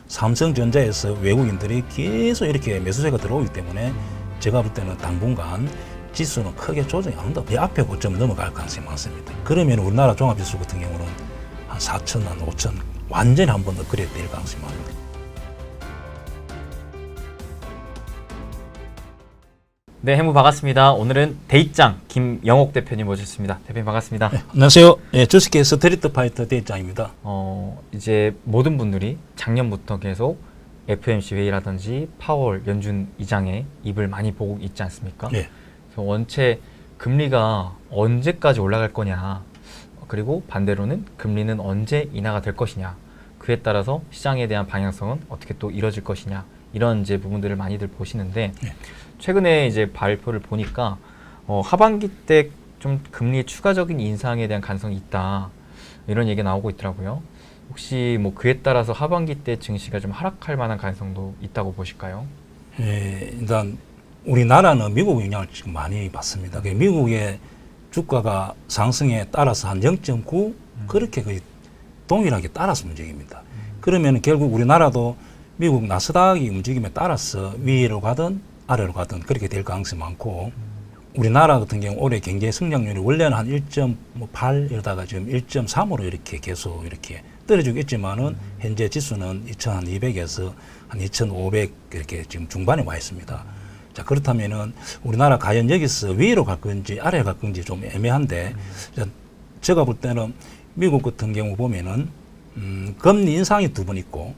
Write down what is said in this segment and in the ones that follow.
삼성전자에서 외국인들이 계속 이렇게 매수세가 들어오기 때문에 제가 볼 때는 당분간 지수는 크게 조정이 안 된다. 이 앞에 고점 넘어갈 가능성이 많습니다. 그러면 우리나라 종합지수 같은 경우는 한 4천, 한 5천 완전히 한 번 더 그래 될 가능성이 많습니다. 네, 해무 반갑습니다. 오늘은 대입장 김영옥 대표님 모셨습니다. 대표님 반갑습니다. 네, 안녕하세요. 주식계 스트리트 파이터 대입장입니다. 이제 모든 분들이 작년부터 계속 FOMC 회의라든지 파월 연준 의장의 입을 많이 보고 있지 않습니까? 네. 그래서 원체 금리가 언제까지 올라갈 거냐, 그리고 반대로는 금리는 언제 인하가 될 것이냐, 그에 따라서 시장에 대한 방향성은 어떻게 또 이뤄질 것이냐, 이런 이제 부분들을 많이들 보시는데, 네. 최근에 이제 발표를 보니까 하반기 때 좀 금리 추가적인 인상에 대한 가능성이 있다, 이런 얘기가 나오고 있더라고요. 혹시 뭐 그에 따라서 하반기 때 증시가 좀 하락할 만한 가능성도 있다고 보실까요? 일단 우리나라는 미국 영향을 지금 많이 받습니다. 미국의 주가가 상승에 따라서 한 0.9 그렇게 거의 동일하게 따라서 움직입니다. 그러면 결국 우리나라도 미국 나스닥이 움직임에 따라서 위로 가든 아래로 가든 그렇게 될 가능성이 많고, 우리나라 같은 경우 올해 경제 성장률이 원래는 한 1.8 이러다가 지금 1.3으로 이렇게 계속 이렇게 떨어지고 있지만은 현재 지수는 2200에서 한 2500 이렇게 지금 중반에 와 있습니다. 자, 그렇다면은 우리나라 과연 여기서 위로 갈 건지 아래로 갈 건지 좀 애매한데, 제가 볼 때는 미국 같은 경우 보면은 금리 인상이 2번 있고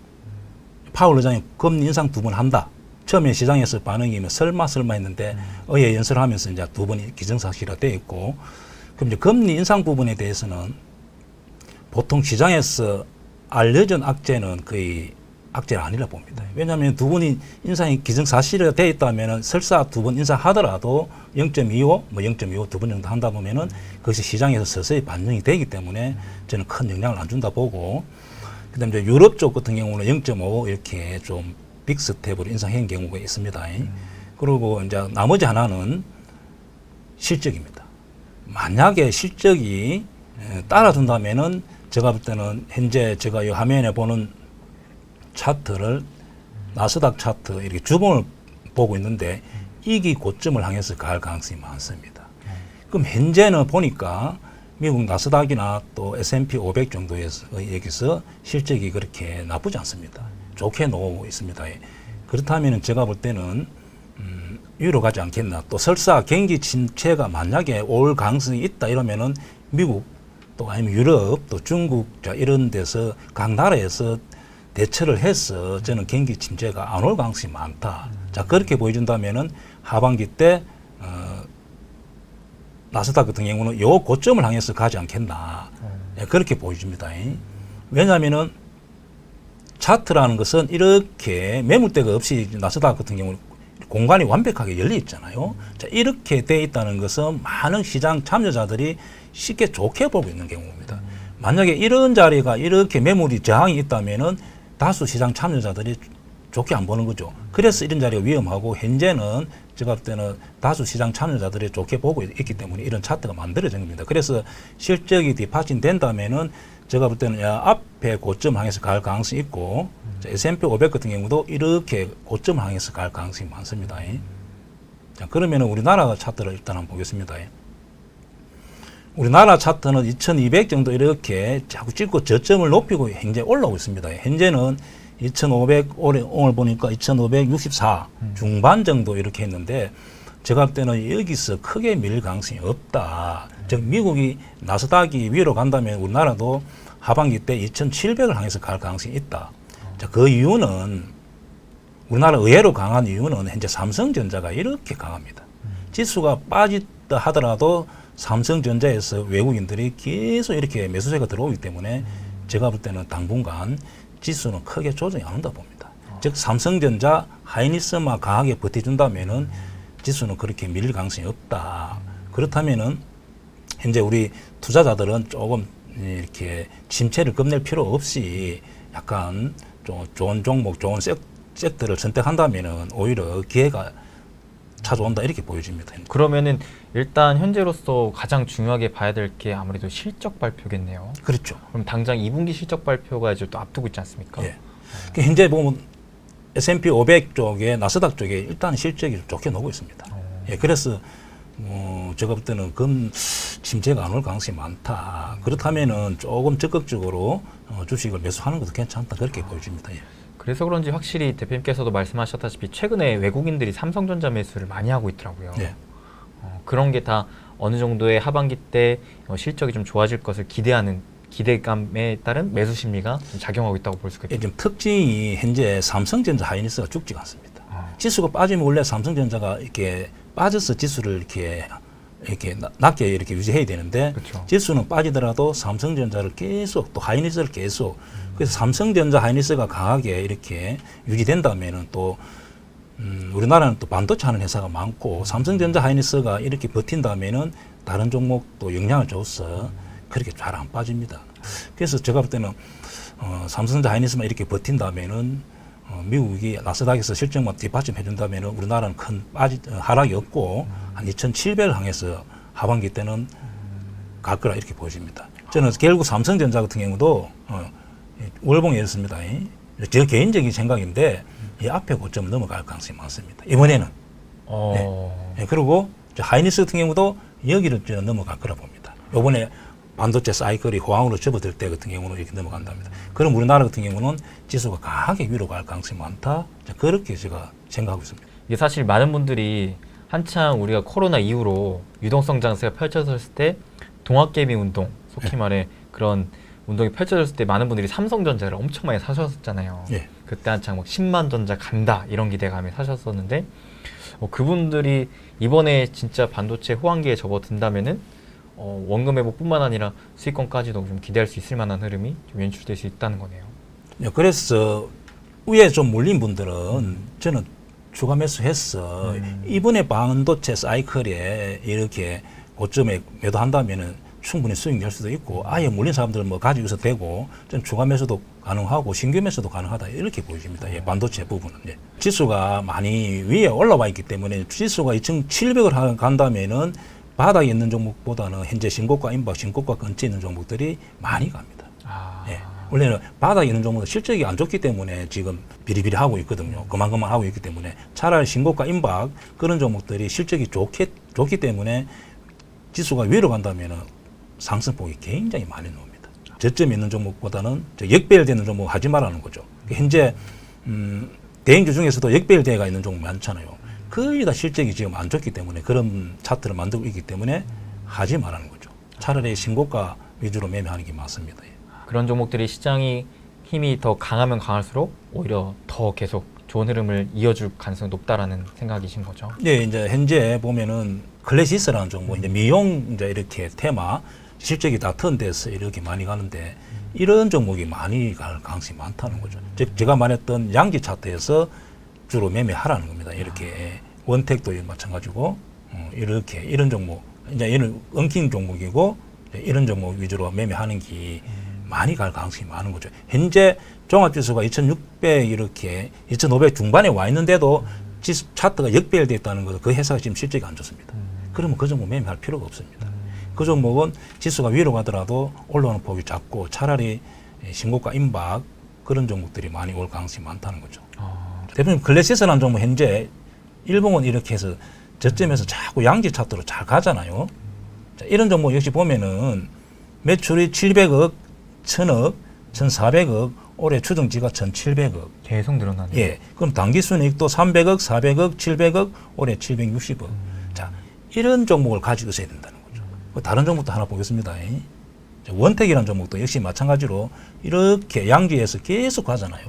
파월 의장이 금리 인상 2번 한다. 처음에 시장에서 반응이 설마 했는데 어제 연설하면서 이제 2번이 기정사실화되어 있고, 그럼 이제 금리 인상 부분에 대해서는 보통 시장에서 알려진 악재는 거의 악재가 아니라 봅니다. 왜냐하면 2번이 인상이 기정사실화되어 있다면은 설사 2번 인상하더라도 0.25, 0.25 2번 정도 한다 보면은 그것이 시장에서 서서히 반영이 되기 때문에 저는 큰 영향을 안 준다 보고, 그다음에 이제 유럽 쪽 같은 경우는 0.5 이렇게 좀 빅스텝으로 인상한 경우가 있습니다. 그리고 이제 나머지 하나는 실적입니다. 만약에 실적이 따라준다면은 제가 볼 때는 현재 제가 이 화면에 보는 차트를 나스닥 차트 이렇게 주봉을 보고 있는데 이기 고점을 향해서 갈 가능성이 많습니다. 그럼 현재는 보니까 미국 나스닥이나 또 S&P 500 정도에서 여기서 실적이 그렇게 나쁘지 않습니다. 좋게 나오고 있습니다. 그렇다면 제가 볼 때는 위로 가지 않겠나. 또 설사 경기 침체가 만약에 올 가능성이 있다 이러면은 미국 또 아니면 유럽 또 중국 자 이런 데서 각 나라에서 대처를 해서 저는 경기 침체가 안 올 가능성이 많다. 자, 그렇게 보여준다면은 하반기 때 나스닥 같은 경우는 요 고점을 향해서 가지 않겠나. 그렇게 보여줍니다. 왜냐하면은 차트라는 것은 이렇게 매물대가 없이 나스닥 같은 경우는 공간이 완벽하게 열려 있잖아요. 자, 이렇게 돼 있다는 것은 많은 시장 참여자들이 쉽게 좋게 보고 있는 경우입니다. 만약에 이런 자리가 이렇게 매물이 저항이 있다면은 다수 시장 참여자들이 좋게 안 보는 거죠. 그래서 이런 자리가 위험하고, 현재는 제가 볼 때는 다수 시장 참여자들이 좋게 보고 있기 때문에 이런 차트가 만들어진 겁니다. 그래서 실적이 뒷받침 된다면은 제가 볼 때는 앞에 고점 향해서 갈 가능성이 있고, S&P 500 같은 경우도 이렇게 고점 향해서 갈 가능성이 많습니다. 자, 그러면 우리나라 차트를 일단 한번 보겠습니다. 우리나라 차트는 2200 정도 이렇게 자꾸 찍고 저점을 높이고 현재 올라오고 있습니다. 현재는 2500 오늘 보니까 2564 중반 정도 이렇게 했는데, 제가 볼 때는 여기서 크게 밀릴 가능성이 없다. 즉 미국이 나스닥이 위로 간다면 우리나라도 하반기 때 2700을 향해서 갈 가능성이 있다. 자, 그 이유는 우리나라 의외로 강한 이유는 현재 삼성전자가 이렇게 강합니다. 지수가 빠졌다 하더라도 삼성전자에서 외국인들이 계속 이렇게 매수세가 들어오기 때문에 제가 볼 때는 당분간 지수는 크게 조정이 안 온다 봅니다. 즉 삼성전자 하이닉스만 강하게 버텨준다면은 지수는 그렇게 밀릴 가능성이 없다. 그렇다면은 현재 우리 투자자들은 조금 이렇게 침체를 겁낼 필요 없이 약간 좀 좋은 종목, 좋은 섹터를 선택한다면은 오히려 기회가 찾아온다 이렇게 보여집니다. 그러면은 일단 현재로서 가장 중요하게 봐야 될 게 아무래도 실적 발표겠네요. 그렇죠. 그럼 당장 2분기 실적 발표가 이제 또 앞두고 있지 않습니까? 예. 그 현재 보면 S&P 500 쪽에 나스닥 쪽에 일단 실적이 좀 좋게 나오고 있습니다. 예, 그래서 제가 볼 때는 금 침체가 안 올 가능성이 많다. 그렇다면은 조금 적극적으로 주식을 매수하는 것도 괜찮다. 그렇게 보여집니다. 예. 그래서 그런지 확실히 대표님께서도 말씀하셨다시피 최근에 외국인들이 삼성전자 매수를 많이 하고 있더라고요. 예. 그런 게 다 어느 정도의 하반기 때 실적이 좀 좋아질 것을 기대하는 기대감에 따른 매수 심리가 좀 작용하고 있다고 볼 수가 예, 있겠죠. 지금 특징이 현재 삼성전자 하이닉스가 죽지가 않습니다. 지수가 빠지면 원래 삼성전자가 이렇게 빠져서 지수를 이렇게 낮게 이렇게 유지해야 되는데 그렇죠. 지수는 빠지더라도 삼성전자를 계속 또 하이닉스를 계속 그래서 삼성전자 하이닉스가 강하게 이렇게 유지된다면은 또 우리나라는 또 반도체 하는 회사가 많고 삼성전자 하이닉스가 이렇게 버틴다면은 다른 종목도 영향을 줘서 그렇게 잘 안 빠집니다. 그래서 제가 볼 때는 삼성전자 하이닉스만 이렇게 버틴다면은 미국이 나스닥에서 실적만 뒷받침해 준다면은 우리나라는 큰 하락이 없고 한 2,700을 향해서 하반기 때는 갈 거라 이렇게 보여집니다. 저는 결국 삼성전자 같은 경우도 월봉에 이렇습니다. 제 개인적인 생각인데 이 앞에 고점을 넘어갈 가능성이 많습니다. 이번에는. 네. 그리고 하이닉스 같은 경우도 여기를 넘어갈 거라 봅니다. 이번에 반도체 사이클이 호황으로 접어들 때 같은 경우는 이렇게 넘어간답니다. 그럼 우리나라 같은 경우는 지수가 강하게 위로 갈 가능성이 많다. 그렇게 제가 생각하고 있습니다. 이게 사실 많은 분들이 한창 우리가 코로나 이후로 유동성 장세가 펼쳐졌을 때 동학개미 운동, 속히 말해 그런 운동이 펼쳐졌을 때 많은 분들이 삼성전자를 엄청 많이 사셨잖아요. 예. 그때 한창 막 10만 전자 간다 이런 기대감에 사셨었는데 그분들이 이번에 진짜 반도체 호황기에 접어든다면은 원금 회복뿐만 아니라 수익권까지도 좀 기대할 수 있을 만한 흐름이 좀 연출될 수 있다는 거네요. 네, 그래서 위에 좀 몰린 분들은 저는 추가 매수해서 이번에 반도체 사이클에 이렇게 고점에 매도한다면은 충분히 수익 낼 수도 있고 아예 몰린 사람들은 뭐 가지고 있어도 되고 좀 추가 매수도 가능하고 신규 매수도 가능하다 이렇게 보여집니다. 예, 반도체 부분은. 예. 지수가 많이 위에 올라와 있기 때문에 지수가 2,700을 간다면은 바닥에 있는 종목보다는 현재 신고가 임박, 신고가 근처에 있는 종목들이 많이 갑니다. 예. 원래는 바닥에 있는 종목은 실적이 안 좋기 때문에 지금 비리비리 하고 있거든요. 그만큼만 하고 있기 때문에 차라리 신고가 임박 그런 종목들이 실적이 좋기 때문에 지수가 위로 간다면은 상승폭이 굉장히 많이 나옵니다. 저점에 있는 종목보다는 역배열되는 종목 하지 말라는 거죠. 현재 대형주 중에서도 역배열대가 있는 종목 많잖아요. 거의 다 실적이 지금 안 좋기 때문에 그런 차트를 만들고 있기 때문에 하지 말라는 거죠. 차라리 신고가 위주로 매매하는 게 맞습니다. 그런 종목들이 시장이 힘이 더 강하면 강할수록 오히려 더 계속 좋은 흐름을 이어줄 가능성이 높다라는 생각이신 거죠. 네, 이제 현재 보면은 클래시스라는 종목, 이제 미용 이제 이렇게 테마 실적이 다 턴돼서 이렇게 많이 가는데 이런 종목이 많이 갈 가능성이 많다는 거죠. 즉 제가 말했던 양지 차트에서 주로 매매하라는 겁니다. 이렇게 원택도 마찬가지고 이렇게 이런 종목 이제 얘는 엉킨 종목이고 이런 종목 위주로 매매하는 게 많이 갈 가능성이 많은 거죠. 현재 종합지수가 2,600 이렇게 2,500 중반에 와 있는데도 지수 차트가 역배열되어 있다는 것은 그 회사가 지금 실적이 안 좋습니다. 그러면 그 종목 매매할 필요가 없습니다. 그 종목은 지수가 위로 가더라도 올라오는 폭이 작고 차라리 신고가 임박 그런 종목들이 많이 올 가능성이 많다는 거죠. 대표님 클래시스라는 종목 현재 일봉은 이렇게 해서 저점에서 자꾸 양지 차트로 잘 가잖아요. 자, 이런 종목 역시 보면은 매출이 700억, 1000억, 1400억, 올해 추정치가 1700억. 계속 늘어나네요. 예. 그럼 당기순이익도 300억, 400억, 700억, 올해 760억. 자, 이런 종목을 가지고 있어야 된다는 거죠. 다른 종목도 하나 보겠습니다. 원택이라는 종목도 역시 마찬가지로 이렇게 양지에서 계속 가잖아요.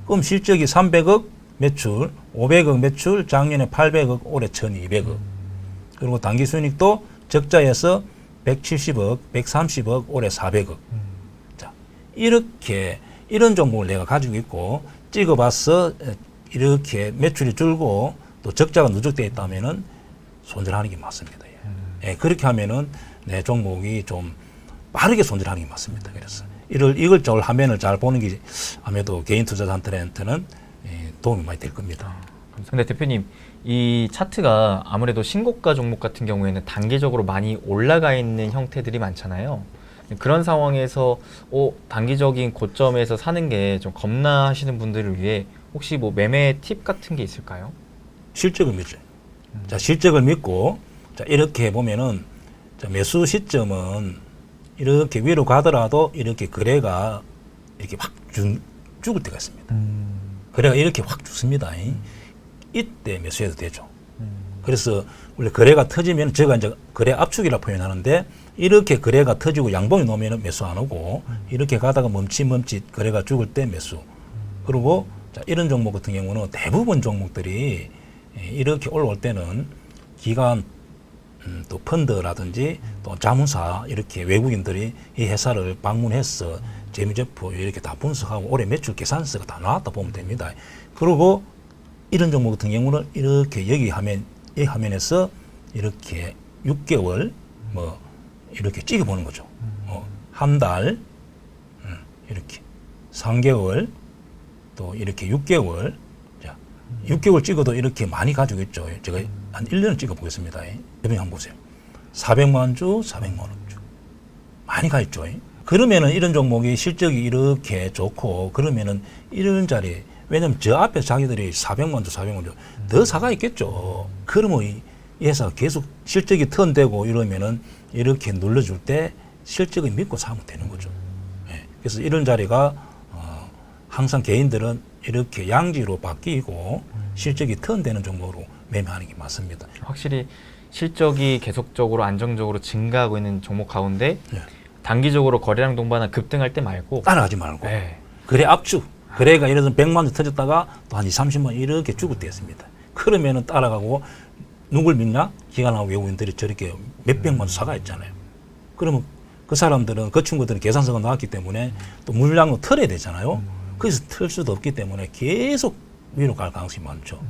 그럼 실적이 300억 매출, 500억 매출, 작년에 800억, 올해 1200억. 그리고 당기순이익도 적자에서 170억, 130억, 올해 400억. 자, 이렇게 이런 종목을 내가 가지고 있고 찍어봐서 이렇게 매출이 줄고 또 적자가 누적되어 있다면은 손절하는 게 맞습니다. 예, 그렇게 하면은 내 종목이 좀 빠르게 손절하는 게 맞습니다. 그래서 이걸 잘 화면을 잘 보는 게 아무래도 개인 투자자한테는 도움이 많이 될 겁니다. 근데 대표님 이 차트가 아무래도 신고가 종목 같은 경우에는 단계적으로 많이 올라가 있는 형태들이 많잖아요. 그런 상황에서 단기적인 고점에서 사는 게 좀 겁나하시는 분들을 위해 혹시 뭐 매매 팁 같은 게 있을까요? 실적을 믿죠. 자, 실적을 믿고, 자, 이렇게 보면은, 자, 매수 시점은 이렇게 위로 가더라도 이렇게 거래가 이렇게 확 죽을 때가 있습니다. 거래가 이렇게 확 죽습니다. 이때 매수해도 되죠. 그래서 원래 거래가 터지면 제가 이제 거래 압축이라 표현하는데 이렇게 거래가 터지고 양봉이 놓으면 매수 안 오고 이렇게 가다가 멈칫 거래가 죽을 때 매수. 그리고 자, 이런 종목 같은 경우는 대부분 종목들이 이렇게 올라올 때는 기관 또 펀드라든지 또 자문사 이렇게 외국인들이 이 회사를 방문해서 재무제표 이렇게 다 분석하고 올해 매출 계산서가 다 나왔다 보면 됩니다. 그리고 이런 종목 같은 경우는 이렇게 이 화면에서 이렇게 6개월 뭐 이렇게 찍어보는 거죠. 한 달, 이렇게 3개월, 또 이렇게 6개월. 자, 6개월 찍어도 이렇게 많이 가지고 있죠. 제가 한 1년을 찍어 보겠습니다. 여러분 한번 보세요. 400만 주, 400만 원 주. 많이 가 있죠. 그러면은 이런 종목이 실적이 이렇게 좋고 그러면은 이런 자리, 왜냐면 저 앞에 자기들이 400만 주, 400만 주 더 사가 있겠죠. 그러면 이 회사가 계속 실적이 턴되고 이러면은 이렇게 눌러줄 때 실적을 믿고 사면 되는 거죠. 예. 그래서 이런 자리가 항상 개인들은 이렇게 양지로 바뀌고 실적이 턴되는 종목으로 매매하는 게 맞습니다. 확실히 실적이 계속적으로 안정적으로 증가하고 있는 종목 가운데 네. 단기적으로 거래량 동반한 급등할 때 말고 따라가지 말고 네. 거래 압축, 거래가 예를 들어서 100만 원 터졌다가 또 한 20, 30만 원 이렇게 죽을 때였습니다. 그러면은 따라가고 누굴 믿냐? 기관하고 외국인들이 저렇게 몇백만 원 사가 있잖아요. 그러면 그 사람들은 그 친구들은 계산서가 나왔기 때문에 또 물량을 털어야 되잖아요. 그래서 털 수도 없기 때문에 계속 위로 갈 가능성이 많죠.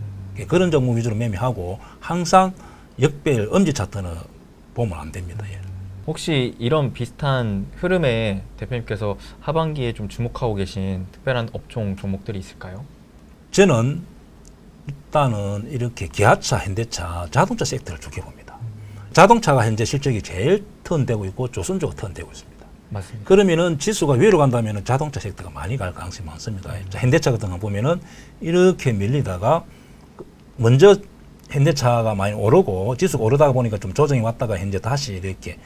그런 종목 위주로 매매하고 항상 역배열 엄지 차트는 보면 안 됩니다. 예. 혹시 이런 비슷한 흐름에 대표님께서 하반기에 좀 주목하고 계신 특별한 업종 종목들이 있을까요? 저는 일단은 이렇게 기아차, 현대차, 자동차 섹터를 좋게 봅니다. 자동차가 현재 실적이 제일 턴되고 있고 조선주가 턴되고 있습니다. 맞습니다. 그러면은 지수가 위로 간다면은 자동차 섹터가 많이 갈 가능성이 많습니다. 자, 현대차 같은 거 보면은 이렇게 밀리다가 먼저 현대차가 많이 오르고 지수가 오르다가 보니까 좀 조정이 왔다가 현재 다시 이렇게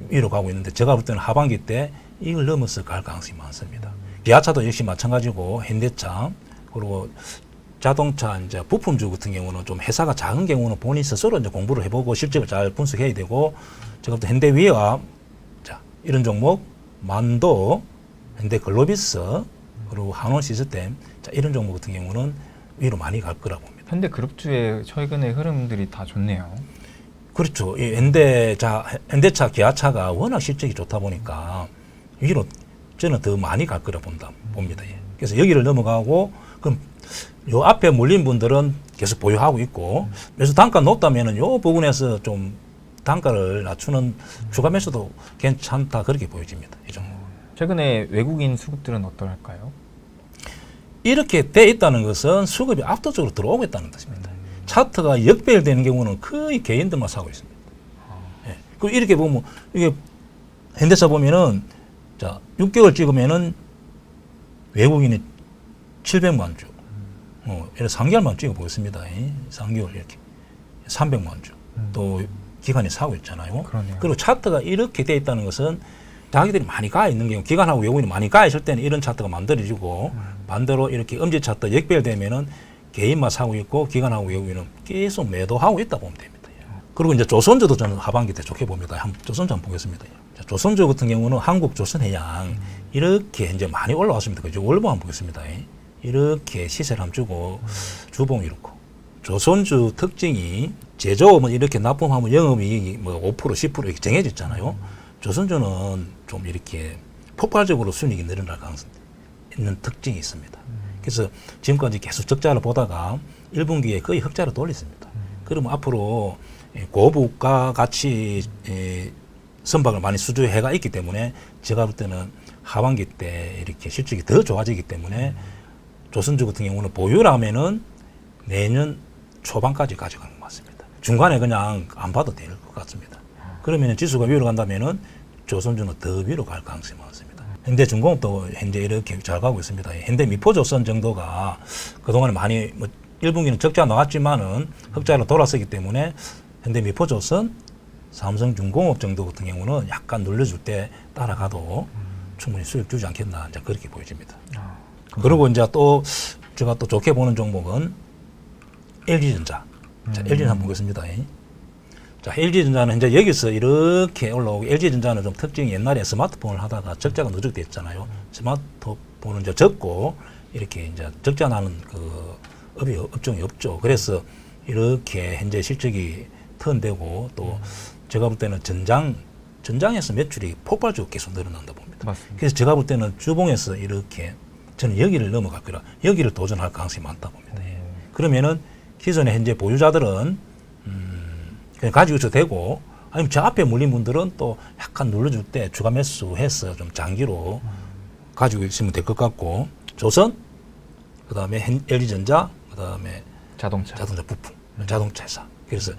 위로 가고 있는데 제가 볼 때는 하반기 때 이걸 넘어서 갈 가능성이 많습니다. 기아차도 역시 마찬가지고 현대차 그리고 자동차 이제 부품주 같은 경우는 좀 회사가 작은 경우는 본인 스스로 이제 공부를 해보고 실적을 잘 분석해야 되고 제가 볼 때 현대위와 자 이런 종목 만도, 현대글로비스 그리고 한원 시스템 자 이런 종목 같은 경우는 위로 많이 갈 거라고 봅니다. 현대그룹주의 최근의 흐름들이 다 좋네요. 그렇죠. 이 현대차, 기아차가 워낙 실적이 좋다 보니까 위로 저는 더 많이 갈 거라 봅니다. 예. 그래서 여기를 넘어가고 그럼 요 앞에 몰린 분들은 계속 보유하고 있고 매수 단가 높다면은 요 부분에서 좀 단가를 낮추는 추가 매수도 괜찮다 그렇게 보여집니다. 이 종목. 최근에 외국인 수급들은 어떨까요? 이렇게 돼 있다는 것은 수급이 압도적으로 들어오고 있다는 뜻입니다. 차트가 역배열되는 경우는 거의 개인들만 사고 있습니다. 예. 그리고 이렇게 보면 이게 현대차 보면은 자 6개월 찍으면은 외국인이 700만 주, 예를 3개월만 찍어 보겠습니다. 3개월 이렇게 300만 주, 또 기관이 사고 있잖아요. 그러네요. 그리고 차트가 이렇게 돼 있다는 것은 자기들이 많이 가 있는 경우, 기관하고 외국인이 많이 가 있을 때는 이런 차트가 만들어지고 반대로 이렇게 엄지 차트 역배열되면은 개인만 사고 있고 기관하고 외국인은 계속 매도하고 있다 보면 됩니다. 그리고 이제 조선주도 저는 하반기 때 좋게 봅니다. 조선주 한번 보겠습니다. 자, 조선주 같은 경우는 한국 조선해양 이렇게 이제 많이 올라왔습니다. 그죠? 월봉 한번 보겠습니다. 이렇게 시세를 한번 주고 주봉 이렇고 조선주 특징이 제조업은 이렇게 납품하면 영업이익이 뭐 5% 10% 이렇게 정해져 있잖아요. 조선주는 좀 이렇게 폭발적으로 순이익이 늘어날 가능성이 있는 특징이 있습니다. 그래서 지금까지 계속 적자를 보다가 1분기에 거의 흑자를 돌렸습니다. 그러면 앞으로 고부가 가치 선박을 많이 수주해가 있기 때문에 제가 볼 때는 하반기 때 이렇게 실적이 더 좋아지기 때문에 조선주 같은 경우는 보유라면은 내년 초반까지 가져가는 것 같습니다. 중간에 그냥 안 봐도 될 것 같습니다. 그러면 지수가 위로 간다면은 조선주는 더 위로 갈 가능성이 많습니다. 현대중공업도 현재 이렇게 잘 가고 있습니다. 현대미포조선 정도가 그동안에 많이 뭐 1분기는 적자 나왔지만은 흑자로 돌아서기 때문에 현대미포조선, 삼성중공업 정도 같은 경우는 약간 눌러줄 때 따라가도 충분히 수익 주지 않겠나 이제 그렇게 보여집니다. 그리고 이제 또 제가 또 좋게 보는 종목은 LG전자. 자, LG는 한번 보겠습니다. 자, LG전자는 이제 여기서 이렇게 올라오고 LG전자는 좀 특징이 옛날에 스마트폰을 하다가 적자가 누적됐잖아요. 스마트폰은 이제 적고 이렇게 이제 적자 나는 그 업종이 없죠. 그래서 이렇게 현재 실적이 턴되고 또 제가 볼 때는 전장에서 매출이 폭발적으로 계속 늘어난다 봅니다. 맞습니다. 그래서 제가 볼 때는 주봉에서 이렇게 저는 여기를 넘어갈 거라 여기를 도전할 가능성이 많다 봅니다. 그러면은 기존의 현재 보유자들은 그냥 가지고 있어도 되고 아니면 저 앞에 물린 분들은 또 약간 눌러줄 때 추가 매수해서 좀 장기로 가지고 있으면 될 것 같고 조선, 그다음에 LG전자, 그다음에 자동차 부품, 자동차 회사. 그래서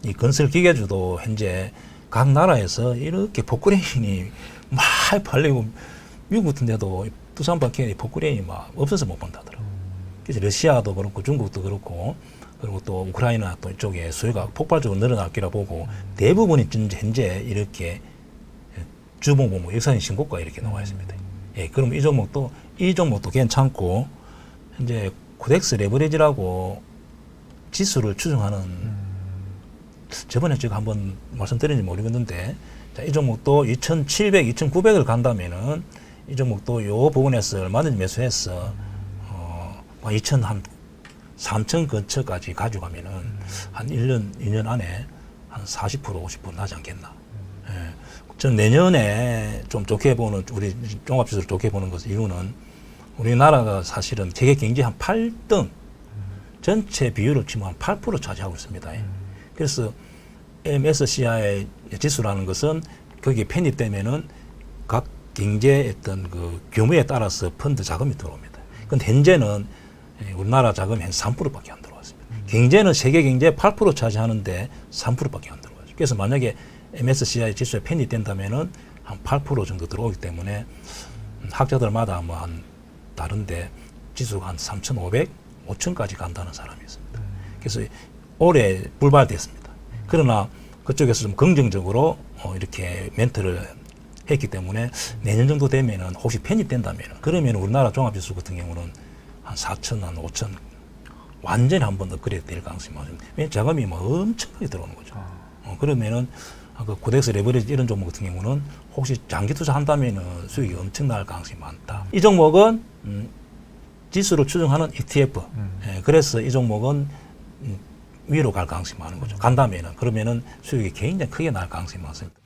이 건설 기계주도 현재 각 나라에서 이렇게 포크레인이 막 팔리고 미국 같은 데도 두산 바퀴에 포크레인이 막 없어서 못 판다더라고요. 그래서 러시아도 그렇고 중국도 그렇고 그리고 또 우크라이나 또 이쪽에 수요가 폭발적으로 늘어날 거라 보고 대부분이 현재 이렇게 주봉 보면 역사적인 신고가 이렇게 나와 있습니다. 예, 그럼 이 종목도 괜찮고 현재 코덱스 레버리지라고 지수를 추정하는 저번에 제가 한번 말씀드렸는지 모르겠는데 자, 이 종목도 2,700, 2,900을 간다면은 이 종목도 요 부분에서 얼마든지 매수해서 2,000 한 3,000 근처까지 가져가면은 한 1년, 2년 안에 한 40%, 50% 나지 않겠나. 예. 전 내년에 좀 좋게 보는, 우리 종합지수를 좋게 보는 것은 이유는 우리나라가 사실은 세계 경제 한 8등 전체 비율을 치면 한 8% 차지하고 있습니다. 그래서 MSCI 지수라는 것은 거기에 편입되면은 각 경제의 어떤 그 규모에 따라서 펀드 자금이 들어옵니다. 근데 현재는 우리나라 자금이 한 3%밖에 안 들어왔습니다. 경제는 세계 경제 8% 차지하는데 3%밖에 안 들어와요. 그래서 만약에 MSCI 지수에 편입된다면은 한 8% 정도 들어오기 때문에 학자들마다 뭐 한 다른데 지수가 한 3,500, 5,000까지 간다는 사람이 있습니다. 그래서 올해 불발됐습니다. 그러나 그쪽에서 좀 긍정적으로 이렇게 멘트를 했기 때문에 내년 정도 되면은 혹시 편입된다면은 그러면 우리나라 종합지수 같은 경우는 한 4,000, 한 5,000 완전히 한번 업그레이드 될 가능성이 많습니다. 왜냐하면 자금이 뭐 엄청나게 들어오는 거죠. 그러면은 그 코덱스 레버리지 이런 종목 같은 경우는 혹시 장기 투자한다면은 수익이 엄청날 가능성이 많다. 이 종목은 지수를 추정하는 ETF. 예, 그래서 이 종목은 위로 갈 가능성이 많은 거죠. 간다면은 그러면은 수익이 굉장히 크게 날 가능성이 많습니다.